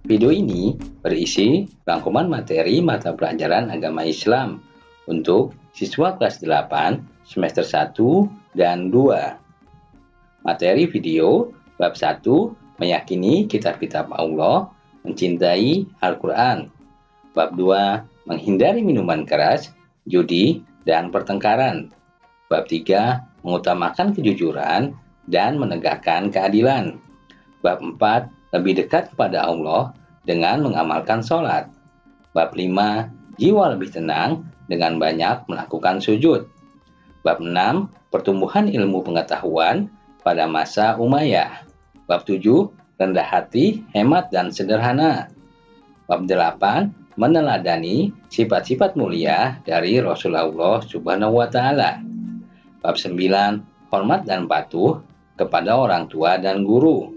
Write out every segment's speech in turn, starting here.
Video ini berisi rangkuman materi mata pelajaran agama Islam untuk siswa kelas 8 semester 1 dan 2. Materi video bab 1 meyakini kitab-kitab Allah, mencintai Al-Quran. Bab 2 menghindari minuman keras, judi, dan pertengkaran. Bab 3 mengutamakan kejujuran dan menegakkan keadilan. Bab 4 lebih dekat kepada Allah dengan mengamalkan sholat. Bab 5 jiwa lebih tenang dengan banyak melakukan sujud. Bab 6 pertumbuhan ilmu pengetahuan pada masa Umayyah. Bab 7 rendah hati, hemat, dan sederhana. Bab 8 meneladani sifat-sifat mulia dari Rasulullah Subhanahu wa Ta'ala. Bab 9 hormat dan patuh kepada orang tua dan guru.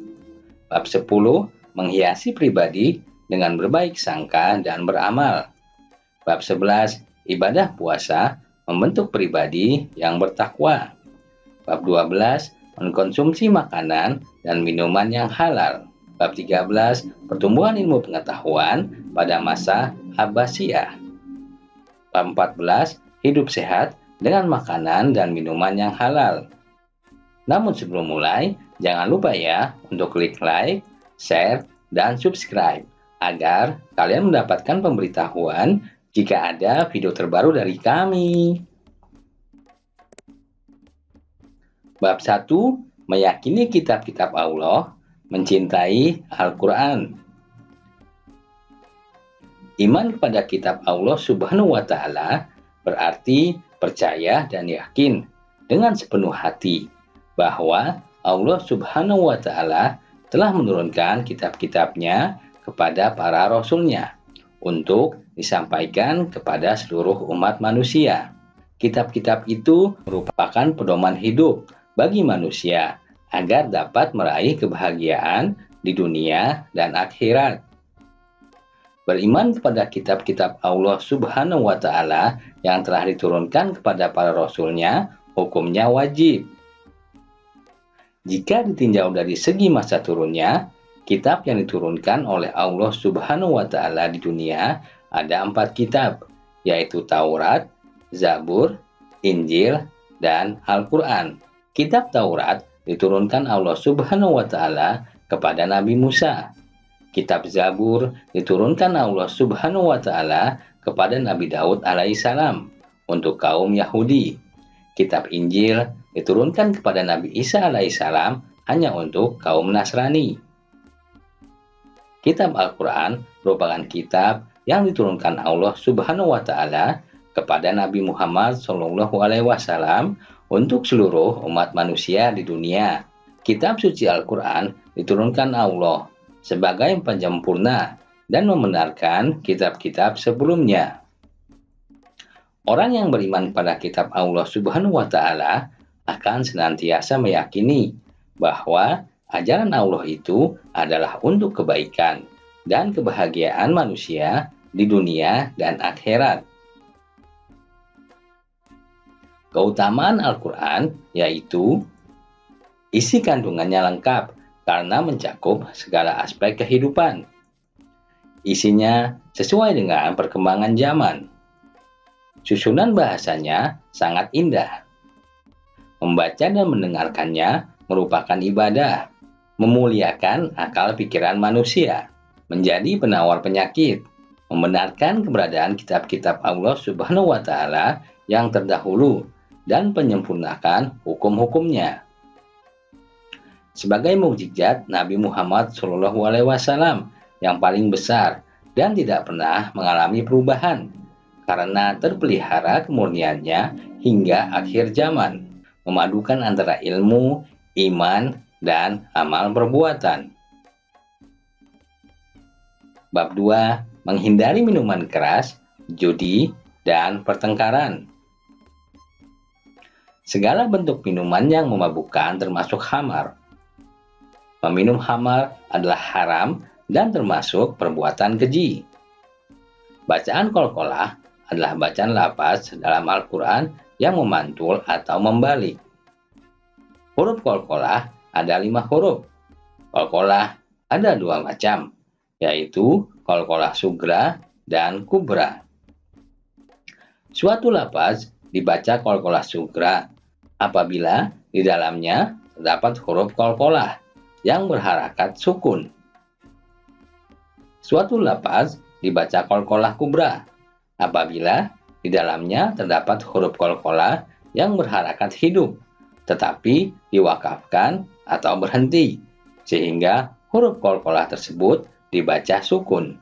Bab 10 menghiasi pribadi dengan berbaik sangka dan beramal. Bab 11 ibadah puasa membentuk pribadi yang bertakwa. Bab 12 mengkonsumsi makanan dan minuman yang halal. Bab 13 pertumbuhan ilmu pengetahuan pada masa Abbasiyah. Bab 14 hidup sehat dengan makanan dan minuman yang halal. Namun sebelum mulai, jangan lupa ya untuk klik like, share, dan subscribe agar kalian mendapatkan pemberitahuan jika ada video terbaru dari kami. Bab 1 meyakini kitab-kitab Allah, mencintai Al-Quran. Iman kepada kitab Allah Subhanahu wa Ta'ala berarti percaya dan yakin dengan sepenuh hati bahwa Allah Subhanahu wa Ta'ala telah menurunkan kitab-kitabnya kepada para rasulnya untuk disampaikan kepada seluruh umat manusia. Kitab-kitab itu merupakan pedoman hidup bagi manusia agar dapat meraih kebahagiaan di dunia dan akhirat. Beriman kepada kitab-kitab Allah Subhanahu wa Ta'ala yang telah diturunkan kepada para rasulnya, hukumnya wajib. Jika ditinjau dari segi masa turunnya, kitab yang diturunkan oleh Allah Subhanahu wa Ta'ala di dunia ada 4 kitab, yaitu Taurat, Zabur, Injil, dan Al-Quran. Kitab Taurat diturunkan Allah Subhanahu wa Ta'ala kepada Nabi Musa. Kitab Zabur diturunkan Allah Subhanahu wa Ta'ala kepada Nabi Daud alaihissalam untuk kaum Yahudi. Kitab Injil diturunkan kepada Nabi Isa alaihissalam hanya untuk kaum Nasrani. Kitab Al-Quran merupakan kitab yang diturunkan Allah Subhanahu wa Ta'ala kepada Nabi Muhammad SAW untuk seluruh umat manusia di dunia. Kitab suci Al-Quran diturunkan Allah sebagai penyempurna dan membenarkan kitab-kitab sebelumnya. Orang yang beriman pada kitab Allah Subhanahu wa Ta'ala akan senantiasa meyakini bahwa ajaran Allah itu adalah untuk kebaikan dan kebahagiaan manusia di dunia dan akhirat. Keutamaan Al-Quran yaitu isi kandungannya lengkap karena mencakup segala aspek kehidupan. Isinya sesuai dengan perkembangan zaman. Susunan bahasanya sangat indah. Membaca dan mendengarkannya merupakan ibadah, memuliakan akal pikiran manusia, menjadi penawar penyakit, membenarkan keberadaan kitab-kitab Allah Subhanahu wa Ta'ala yang terdahulu, dan menyempurnakan hukum-hukumnya. Sebagai mukjizat Nabi Muhammad SAW yang paling besar dan tidak pernah mengalami perubahan karena terpelihara kemurniannya hingga akhir zaman, memadukan antara ilmu, iman, dan amal perbuatan. Bab 2 menghindari minuman keras, judi, dan pertengkaran. Segala bentuk minuman yang memabukkan termasuk khamar. Meminum khamar adalah haram dan termasuk perbuatan keji. Bacaan qalqalah adalah bacaan lafaz dalam Al-Quran yang memantul atau membalik. Huruf qalqalah ada 5 huruf. Qalqalah ada 2 macam, yaitu qalqalah sugra dan kubra. Suatu lafaz dibaca qalqalah sugra apabila di dalamnya terdapat huruf qalqalah yang berharakat sukun. Suatu lafaz dibaca qalqalah kubra apabila di dalamnya terdapat huruf qalqalah yang berharakat hidup, tetapi diwakafkan atau berhenti, sehingga huruf qalqalah tersebut dibaca sukun.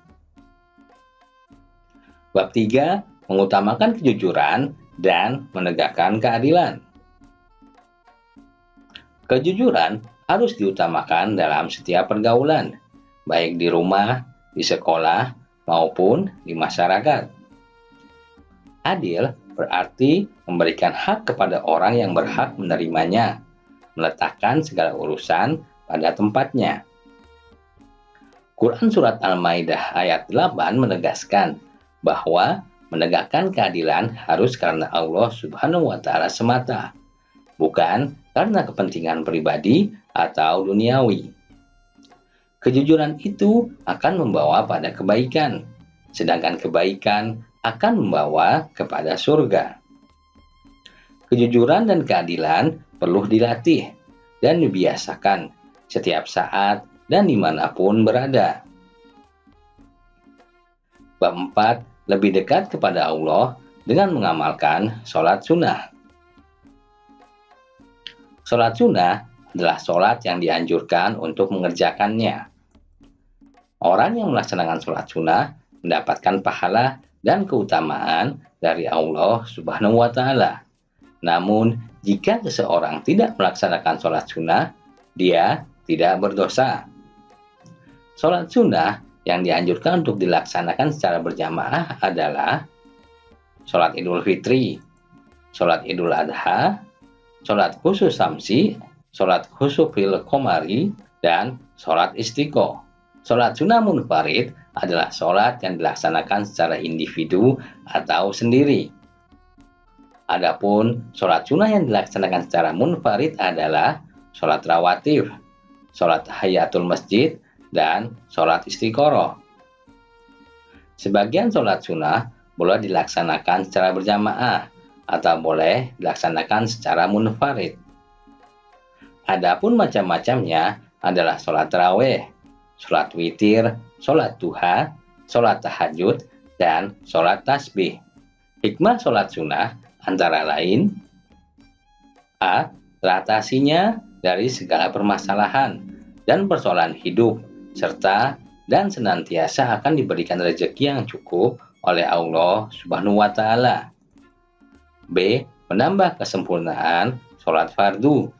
Bab 3. Mengutamakan kejujuran dan menegakkan keadilan. Kejujuran harus diutamakan dalam setiap pergaulan, baik di rumah, di sekolah, maupun di masyarakat. Adil berarti memberikan hak kepada orang yang berhak menerimanya, meletakkan segala urusan pada tempatnya. Quran Surat Al-Maidah ayat 8 menegaskan bahwa menegakkan keadilan harus karena Allah Subhanahu wa Ta'ala semata, bukan karena kepentingan pribadi atau duniawi. Kejujuran itu akan membawa pada kebaikan, sedangkan kebaikan akan membawa kepada surga. Kejujuran dan keadilan perlu dilatih dan dibiasakan setiap saat dan dimanapun berada. Bab 4. Lebih dekat kepada Allah dengan mengamalkan sholat sunnah. Sholat sunnah adalah sholat yang dianjurkan untuk mengerjakannya. Orang yang melaksanakan sholat sunnah mendapatkan pahala dan keutamaan dari Allah Subhanahu wa Ta'ala. Namun, jika seseorang tidak melaksanakan sholat sunnah, dia tidak berdosa. Sholat sunnah yang dianjurkan untuk dilaksanakan secara berjamaah adalah sholat Idul Fitri, sholat Idul Adha, sholat khusus Samsi, sholat khusufil qamari, dan sholat istiqo. Sholat sunnah munfarid adalah sholat yang dilaksanakan secara individu atau sendiri. Adapun sholat sunnah yang dilaksanakan secara munfarid adalah sholat rawatib, sholat tahiyatul masjid, dan sholat istiqoroh. Sebagian sholat sunnah boleh dilaksanakan secara berjamaah atau boleh dilaksanakan secara munfarid. Adapun macam-macamnya adalah sholat tarawih, sholat witir, sholat duha, sholat tahajud, dan sholat tasbih. Hikmah sholat sunnah antara lain: A. Teratasinya dari segala permasalahan dan persoalan hidup, serta dan senantiasa akan diberikan rezeki yang cukup oleh Allah Subhanahu wa Ta'ala. B. Menambah kesempurnaan sholat fardu.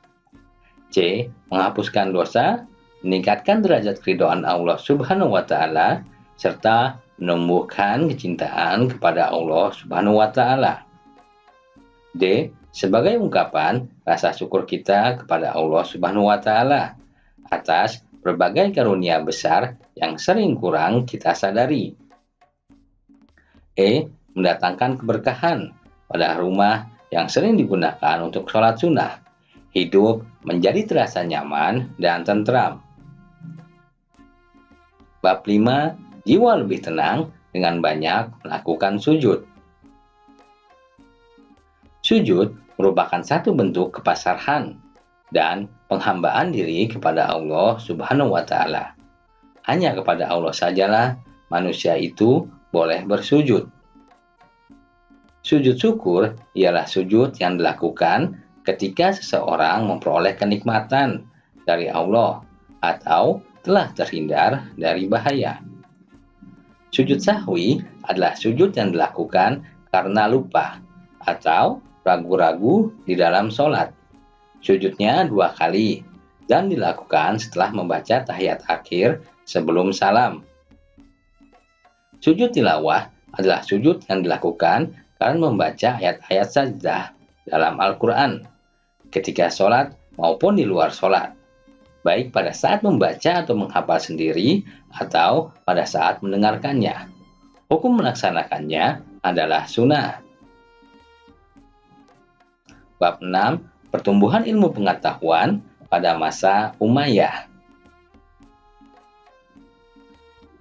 C. Menghapuskan dosa, meningkatkan derajat keridhaan Allah Subhanahu wa Ta'ala, serta menumbuhkan kecintaan kepada Allah Subhanahu wa Ta'ala. D. Sebagai ungkapan rasa syukur kita kepada Allah Subhanahu wa Ta'ala atas berbagai karunia besar yang sering kurang kita sadari. E. Mendatangkan keberkahan pada rumah yang sering digunakan untuk sholat sunnah. Hidup menjadi terasa nyaman dan tentram. Bab 5. Jiwa lebih tenang dengan banyak melakukan sujud. Sujud merupakan satu bentuk kepasrahan dan penghambaan diri kepada Allah Subhanahu wa Ta'ala. Hanya kepada Allah sajalah manusia itu boleh bersujud. Sujud syukur ialah sujud yang dilakukan ketika seseorang memperoleh kenikmatan dari Allah atau telah terhindar dari bahaya. Sujud sahwi adalah sujud yang dilakukan karena lupa atau ragu-ragu di dalam sholat. Sujudnya 2 kali dan dilakukan setelah membaca tahiyat akhir sebelum salam. Sujud tilawah adalah sujud yang dilakukan karena membaca ayat-ayat sajdah dalam Al-Quran ketika sholat maupun di luar sholat, baik pada saat membaca atau menghafal sendiri atau pada saat mendengarkannya. Hukum melaksanakannya adalah sunnah. Bab 6. Pertumbuhan ilmu pengetahuan pada masa Umayyah.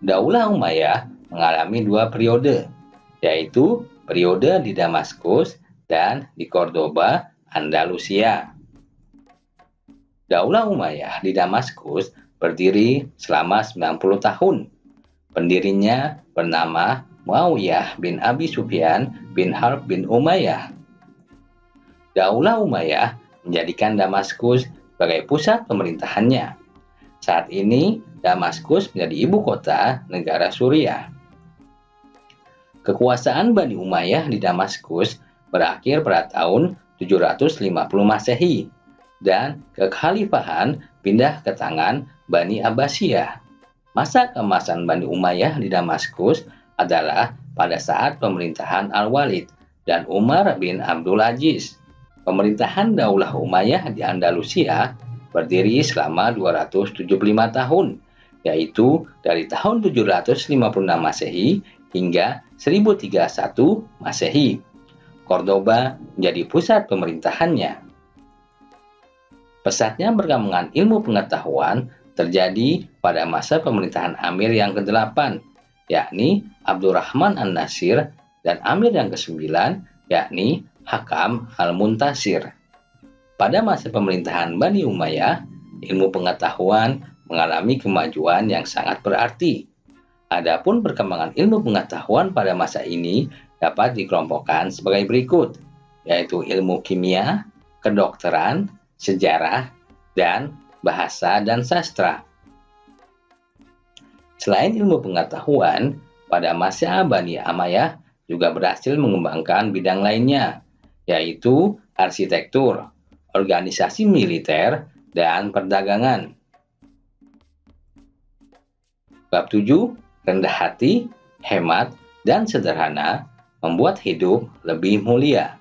Daulah Umayyah mengalami dua periode, yaitu periode di Damaskus dan di Cordoba, Andalusia. Daulah Umayyah di Damaskus berdiri selama 90 tahun. Pendirinya bernama Muawiyah bin Abi Sufyan bin Harb bin Umayyah. Daulah Umayyah menjadikan Damaskus sebagai pusat pemerintahannya. Saat ini, Damaskus menjadi ibu kota negara Suriah. Kekuasaan Bani Umayyah di Damaskus berakhir pada tahun 750 Masehi dan kekhalifahan pindah ke tangan Bani Abbasiyah. Masa keemasan Bani Umayyah di Damaskus adalah pada saat pemerintahan Al-Walid dan Umar bin Abdul Aziz. Pemerintahan Daulah Umayyah di Andalusia berdiri selama 275 tahun, yaitu dari tahun 756 Masehi hingga 1031 Masehi. Cordoba menjadi pusat pemerintahannya. Pesatnya perkembangan ilmu pengetahuan terjadi pada masa pemerintahan Amir yang ke-8, yakni Abdurrahman An-Nasir, dan Amir yang ke-9, yakni Hakam Al-Muntasir. Pada masa pemerintahan Bani Umayyah, ilmu pengetahuan mengalami kemajuan yang sangat berarti. Adapun perkembangan ilmu pengetahuan pada masa ini dapat dikelompokkan sebagai berikut, yaitu ilmu kimia, kedokteran, sejarah, dan bahasa dan sastra. Selain ilmu pengetahuan, pada masa Bani Umayyah juga berhasil mengembangkan bidang lainnya, yaitu arsitektur, organisasi militer, dan perdagangan. Bab 7, rendah hati, hemat, dan sederhana membuat hidup lebih mulia.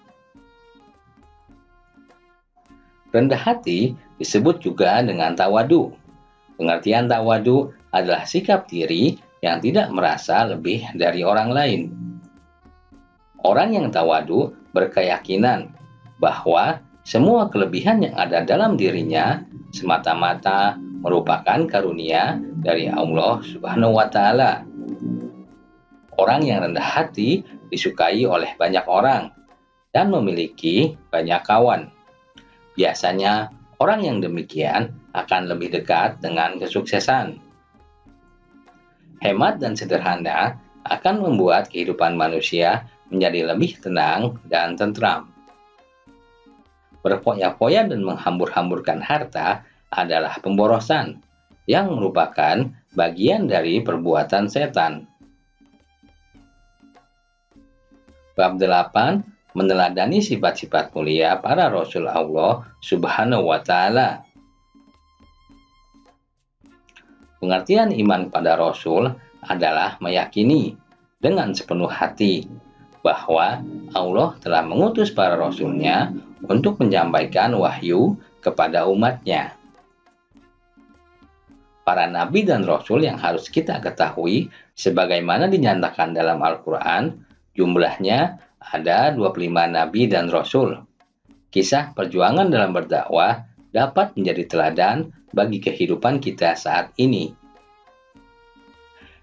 Rendah hati disebut juga dengan tawadu. Pengertian tawadu adalah sikap diri yang tidak merasa lebih dari orang lain. Orang yang tawadu berkeyakinan bahwa semua kelebihan yang ada dalam dirinya semata-mata merupakan karunia dari Allah Subhanahu wa Ta'ala. Orang yang rendah hati disukai oleh banyak orang dan memiliki banyak kawan. Biasanya, orang yang demikian akan lebih dekat dengan kesuksesan. Hemat dan sederhana akan membuat kehidupan manusia menjadi lebih tenang dan tentram. Berfoya-foya dan menghambur-hamburkan harta adalah pemborosan, yang merupakan bagian dari perbuatan setan. Bab 8, meneladani sifat-sifat mulia para Rasul Allah Subhanahu wa Ta'ala. Pengertian iman pada Rasul adalah meyakini dengan sepenuh hati bahwa Allah telah mengutus para Rasul-Nya untuk menyampaikan wahyu kepada umat-Nya. Para nabi dan rasul yang harus kita ketahui sebagaimana dinyatakan dalam Al-Quran, jumlahnya ada 25 nabi dan rasul. Kisah perjuangan dalam berdakwah dapat menjadi teladan bagi kehidupan kita saat ini.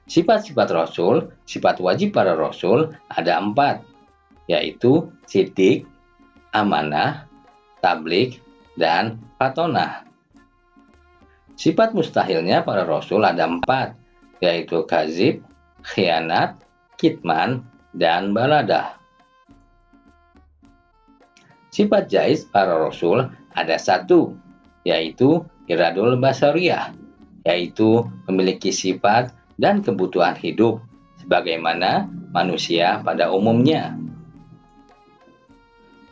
Sifat-sifat rasul, sifat wajib para rasul ada 4, yaitu siddiq, amanah, tabligh, dan fatonah. Sifat mustahilnya para rasul ada 4, yaitu kazib, khianat, kitman, dan baladah. Sifat jaiz para rasul ada 1, yaitu iradul basariyah, yaitu memiliki sifat dan kebutuhan hidup sebagaimana manusia pada umumnya.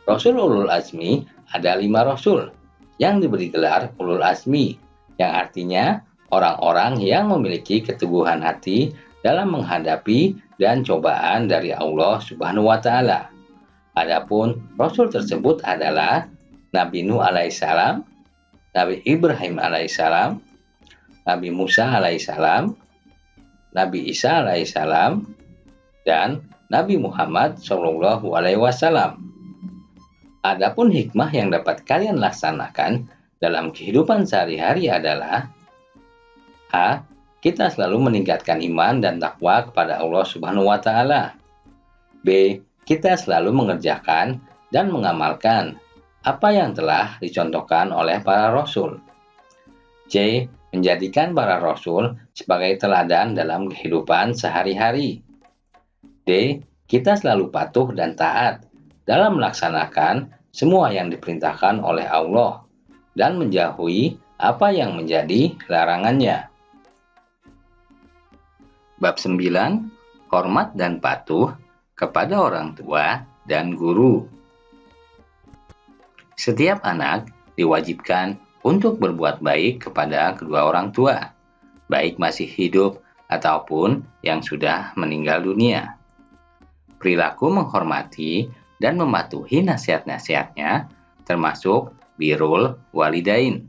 Rasul ulul azmi ada 5 rasul yang diberi gelar ulul azmi, yang artinya orang-orang yang memiliki keteguhan hati dalam menghadapi dan cobaan dari Allah Subhanahu wa Ta'ala. Adapun rasul tersebut adalah Nabi Nuh alaihissalam, Nabi Ibrahim alaihissalam, Nabi Musa alaihissalam, Nabi Isa alaihissalam, dan Nabi Muhammad Shallallahu alaihi wasallam. Adapun hikmah yang dapat kalian laksanakan dalam kehidupan sehari-hari adalah: A. kita selalu meningkatkan iman dan takwa kepada Allah Subhanahu wa taala. B. Kita selalu mengerjakan dan mengamalkan apa yang telah dicontohkan oleh para rasul. C. Menjadikan para rasul sebagai teladan dalam kehidupan sehari-hari. D. Kita selalu patuh dan taat dalam melaksanakan semua yang diperintahkan oleh Allah dan menjauhi apa yang menjadi larangannya. Bab 9. Hormat dan patuh kepada orang tua dan guru. Setiap anak diwajibkan untuk berbuat baik kepada kedua orang tua, baik masih hidup ataupun yang sudah meninggal dunia. Perilaku menghormati dan mematuhi nasihat-nasihatnya termasuk birrul walidain.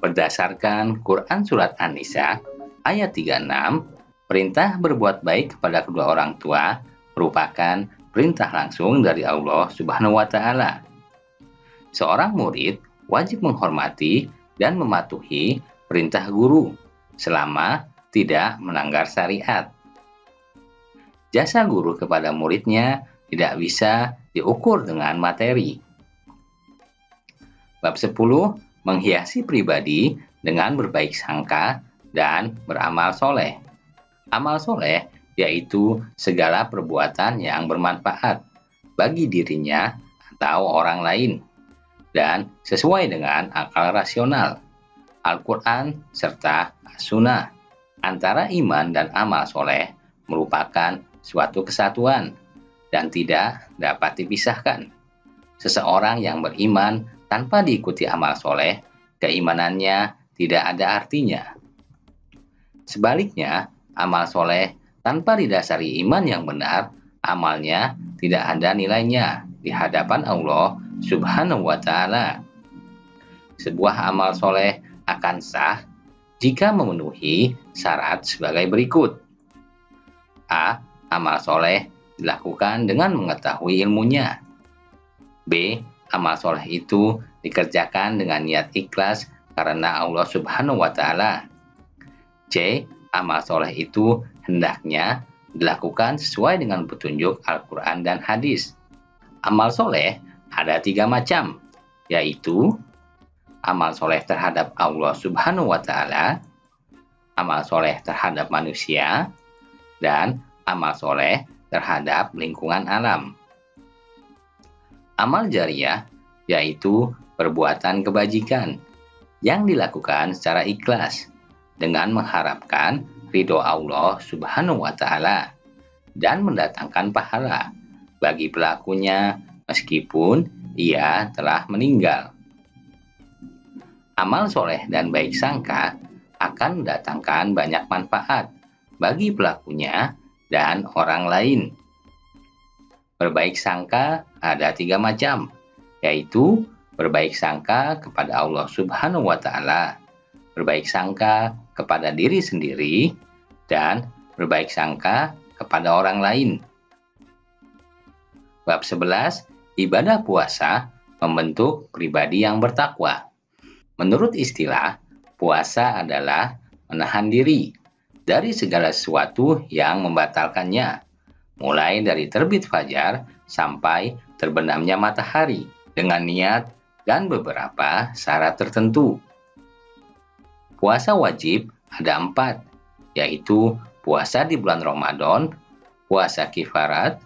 Berdasarkan Quran Surat An-Nisa ayat 36, perintah berbuat baik kepada kedua orang tua merupakan perintah langsung dari Allah Subhanahu wa taala. Seorang murid wajib menghormati dan mematuhi perintah guru selama tidak melanggar syariat. Jasa guru kepada muridnya tidak bisa diukur dengan materi. Bab 10. Menghiasi pribadi dengan berbaik sangka dan beramal soleh. Amal soleh yaitu segala perbuatan yang bermanfaat bagi dirinya atau orang lain dan sesuai dengan akal rasional, Al-Quran, serta As-Sunnah. Antara iman dan amal soleh merupakan suatu kesatuan dan tidak dapat dipisahkan. Seseorang yang beriman tanpa diikuti amal soleh, keimanannya tidak ada artinya. Sebaliknya, amal soleh tanpa didasari iman yang benar, amalnya tidak ada nilainya di hadapan Allah Subhanahu wa ta'ala. Sebuah amal soleh akan sah jika memenuhi syarat sebagai berikut. A. Amal soleh dilakukan dengan mengetahui ilmunya. B. Amal soleh itu dikerjakan dengan niat ikhlas karena Allah Subhanahu wa ta'ala. C. Amal soleh itu hendaknya dilakukan sesuai dengan petunjuk Al-Quran dan hadis. Amal soleh ada 3 macam, yaitu amal soleh terhadap Allah Subhanahu wa ta'ala, amal soleh terhadap manusia, dan amal soleh terhadap lingkungan alam. Amal jariyah yaitu perbuatan kebajikan yang dilakukan secara ikhlas dengan mengharapkan ridho Allah Subhanahu wa ta'ala dan mendatangkan pahala bagi pelakunya meskipun ia telah meninggal. Amal soleh dan baik sangka akan mendatangkan banyak manfaat bagi pelakunya dan orang lain. Berbaik sangka ada 3 macam, yaitu berbaik sangka kepada Allah Subhanahu wa ta'ala, berbaik sangka kepada diri sendiri, dan berbaik sangka kepada orang lain. Bab 11. Ibadah puasa membentuk pribadi yang bertakwa. Menurut istilah, puasa adalah menahan diri dari segala sesuatu yang membatalkannya, mulai dari terbit fajar sampai terbenamnya matahari, dengan niat dan beberapa syarat tertentu. Puasa wajib ada 4, yaitu puasa di bulan Ramadan, puasa kifarat,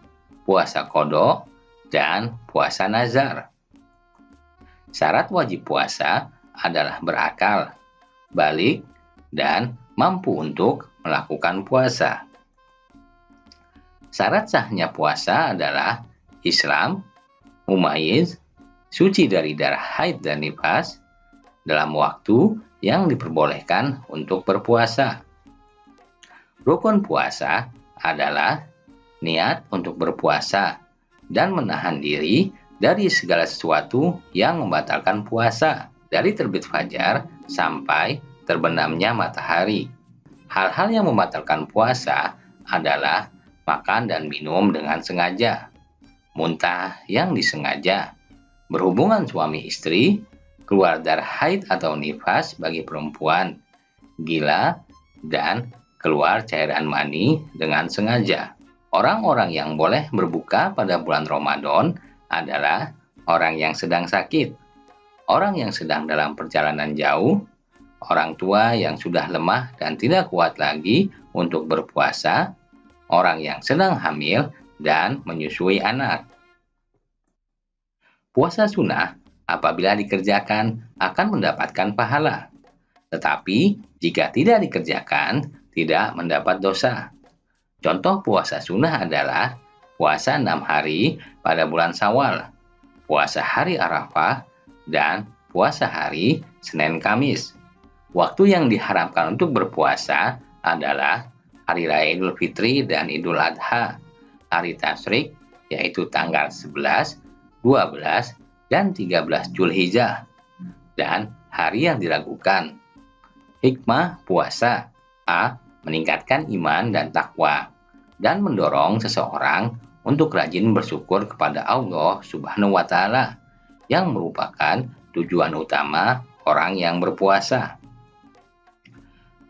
puasa qada, dan puasa nazar. Syarat wajib puasa adalah berakal, balik, dan mampu untuk melakukan puasa. Syarat sahnya puasa adalah Islam, mumayyiz, suci dari darah haid dan nifas, dalam waktu yang diperbolehkan untuk berpuasa. Rukun puasa adalah niat untuk berpuasa dan menahan diri dari segala sesuatu yang membatalkan puasa, dari terbit fajar sampai terbenamnya matahari. Hal-hal yang membatalkan puasa adalah makan dan minum dengan sengaja, muntah yang disengaja, berhubungan suami istri, keluar darah haid atau nifas bagi perempuan, gila, dan keluar cairan mani dengan sengaja. Orang-orang yang boleh berbuka pada bulan Ramadan adalah orang yang sedang sakit, orang yang sedang dalam perjalanan jauh, orang tua yang sudah lemah dan tidak kuat lagi untuk berpuasa, orang yang sedang hamil, dan menyusui anak. Puasa sunnah apabila dikerjakan akan mendapatkan pahala, tetapi jika tidak dikerjakan tidak mendapat dosa. Contoh puasa sunnah adalah puasa 6 hari pada bulan Syawal, puasa hari Arafah, dan puasa hari Senin Kamis. Waktu yang diharamkan untuk berpuasa adalah hari raya Idul Fitri dan Idul Adha, hari Tasyrik yaitu tanggal 11, 12, dan 13 Zulhijjah, dan hari yang diragukan. Hikmah puasa: A. Meningkatkan iman dan takwa, dan mendorong seseorang untuk rajin bersyukur kepada Allah Subhanahu wa Ta'ala, yang merupakan tujuan utama orang yang berpuasa.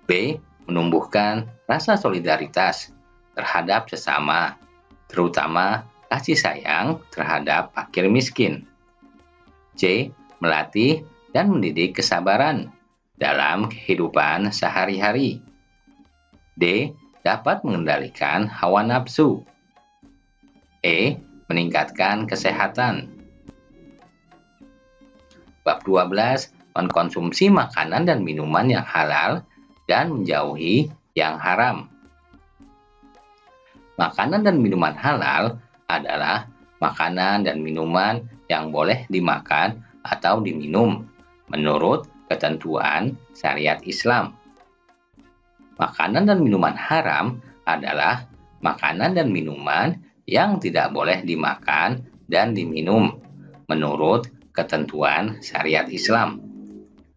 B. Menumbuhkan rasa solidaritas terhadap sesama, terutama kasih sayang terhadap fakir miskin. C. Melatih dan mendidik kesabaran dalam kehidupan sehari-hari. D. Dapat mengendalikan hawa nafsu. E. Meningkatkan kesehatan. Bab 12. Mengkonsumsi makanan dan minuman yang halal dan menjauhi yang haram. Makanan dan minuman halal adalah makanan dan minuman yang boleh dimakan atau diminum menurut ketentuan syariat Islam. Makanan dan minuman haram adalah makanan dan minuman yang tidak boleh dimakan dan diminum menurut ketentuan syariat Islam.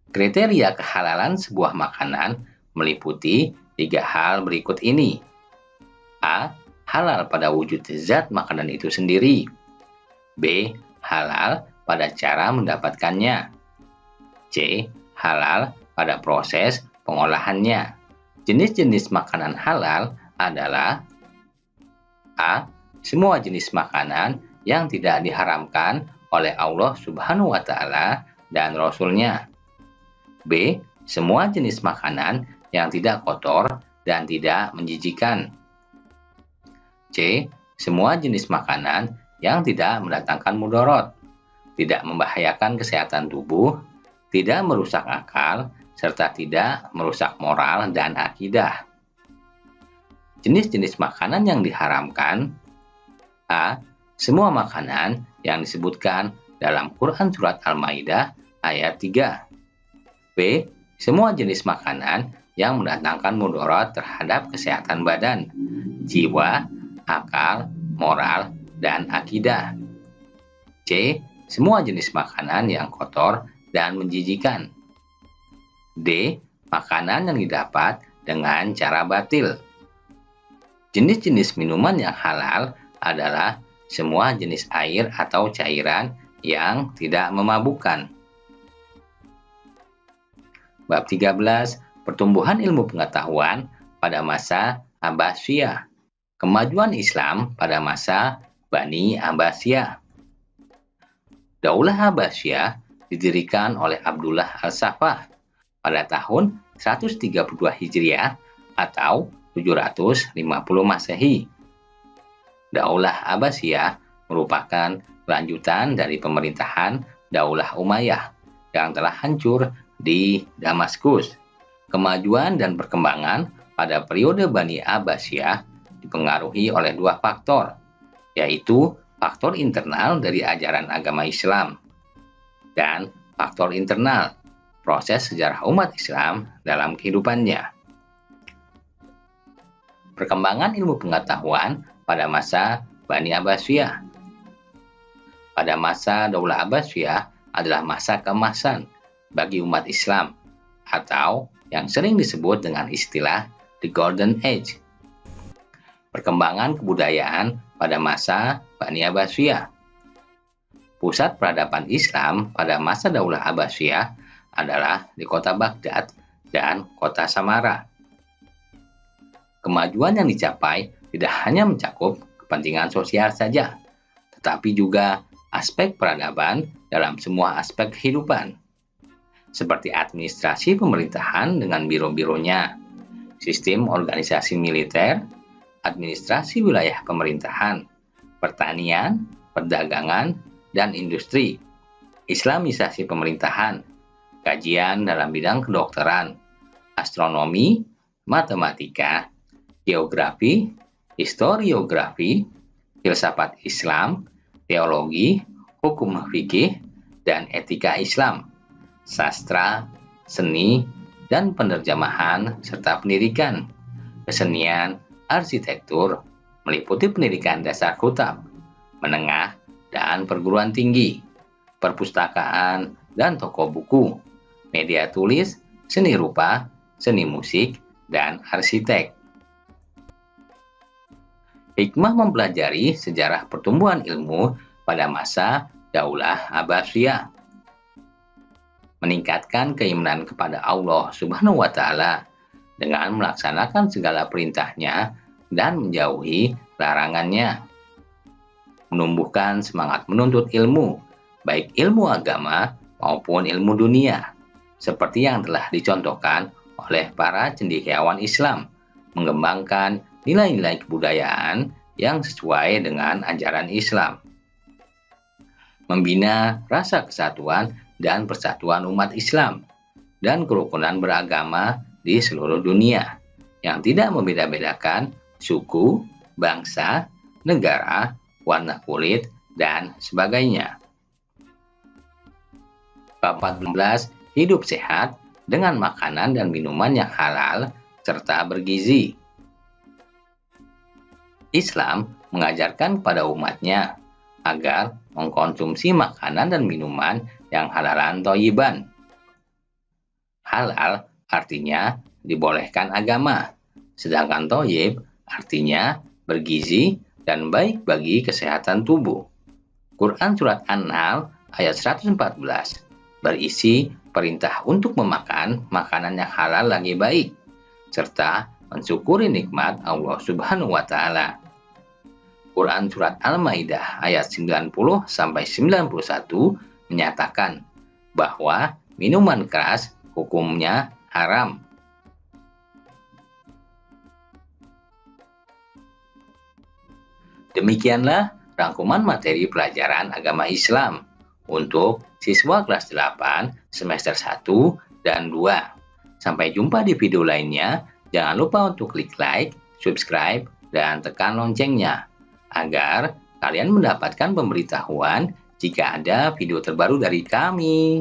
Kriteria kehalalan sebuah makanan meliputi 3 hal berikut ini. A. Halal pada wujud zat makanan itu sendiri. B. Halal pada cara mendapatkannya. C. Halal pada proses pengolahannya. Jenis-jenis makanan halal adalah: A. Semua jenis makanan yang tidak diharamkan oleh Allah Subhanahu wa Ta'ala dan Rasul-Nya. B. Semua jenis makanan yang tidak kotor dan tidak menjijikan. C. Semua jenis makanan yang tidak mendatangkan mudarat, tidak membahayakan kesehatan tubuh, tidak merusak akal, serta tidak merusak moral dan akidah. Jenis-jenis makanan yang diharamkan: A. Semua makanan yang disebutkan dalam Quran Surat Al-Maidah ayat 3. B. Semua jenis makanan yang mendatangkan mudarat terhadap kesehatan badan, jiwa, akal, moral, dan akidah. C. Semua jenis makanan yang kotor dan menjijikan. D. Makanan yang didapat dengan cara batil. Jenis-jenis minuman yang halal adalah semua jenis air atau cairan yang tidak memabukkan. Bab 13. Pertumbuhan ilmu pengetahuan pada masa Abbasiyah. Kemajuan Islam pada masa Bani Abbasiyah. Daulah Abbasiyah didirikan oleh Abdullah Al-Saffah pada tahun 132 Hijriah atau 750 Masehi. Daulah Abbasiyah merupakan kelanjutan dari pemerintahan Daulah Umayyah yang telah hancur di Damaskus. Kemajuan dan perkembangan pada periode Bani Abbasiyah dipengaruhi oleh 2 faktor, yaitu faktor internal dari ajaran agama Islam dan faktor internal proses sejarah umat Islam dalam kehidupannya. Perkembangan ilmu pengetahuan pada masa Bani Abbasiyah. Pada masa Daulah Abbasiyah adalah masa keemasan bagi umat Islam, atau yang sering disebut dengan istilah The Golden Age. Perkembangan kebudayaan pada masa Bani Abbasiyah. Pusat peradaban Islam pada masa Daulah Abbasiyah adalah di kota Baghdad dan kota Samara. Kemajuan yang dicapai tidak hanya mencakup kepentingan sosial saja, tetapi juga aspek peradaban dalam semua aspek kehidupan, seperti administrasi pemerintahan dengan biro-bironya, sistem organisasi militer, administrasi wilayah pemerintahan, pertanian, perdagangan, dan industri, Islamisasi pemerintahan, kajian dalam bidang kedokteran, astronomi, matematika, geografi, historiografi, filsafat Islam, teologi, hukum fikih, dan etika Islam, sastra, seni, dan penerjemahan, serta pendidikan, kesenian, arsitektur, meliputi pendidikan dasar kutab, menengah, dan perguruan tinggi, perpustakaan, dan toko buku, media tulis, seni rupa, seni musik, dan arsitek. Hikmah mempelajari sejarah pertumbuhan ilmu pada masa Daulah Abbasiyah. Meningkatkan keimanan kepada Allah Subhanahu wa Ta'ala dengan melaksanakan segala perintahnya dan menjauhi larangannya. Menumbuhkan semangat menuntut ilmu, baik ilmu agama maupun ilmu dunia, seperti yang telah dicontohkan oleh para cendekiawan Islam, mengembangkan nilai-nilai kebudayaan yang sesuai dengan ajaran Islam. Membina rasa kesatuan dan persatuan umat Islam dan kerukunan beragama di seluruh dunia yang tidak membeda-bedakan suku, bangsa, negara, warna kulit, dan sebagainya. Bab 14, hidup sehat dengan makanan dan minuman yang halal serta bergizi. Islam mengajarkan kepada umatnya agar mengkonsumsi makanan dan minuman yang halalan thayyiban. Halal artinya dibolehkan agama, sedangkan thayyib artinya bergizi dan baik bagi kesehatan tubuh. Quran Surat An-Nahl ayat 114 berisi perintah untuk memakan makanan yang halal lagi baik, serta mensyukuri nikmat Allah Subhanahu wa Ta'ala. Quran Surat Al-Maidah ayat 90-91 menyatakan bahwa minuman keras hukumnya haram. Demikianlah rangkuman materi pelajaran agama Islam untuk siswa kelas 8 semester 1 dan 2. Sampai jumpa di video lainnya. Jangan lupa untuk klik like, subscribe, dan tekan loncengnya agar kalian mendapatkan pemberitahuan jika ada video terbaru dari kami.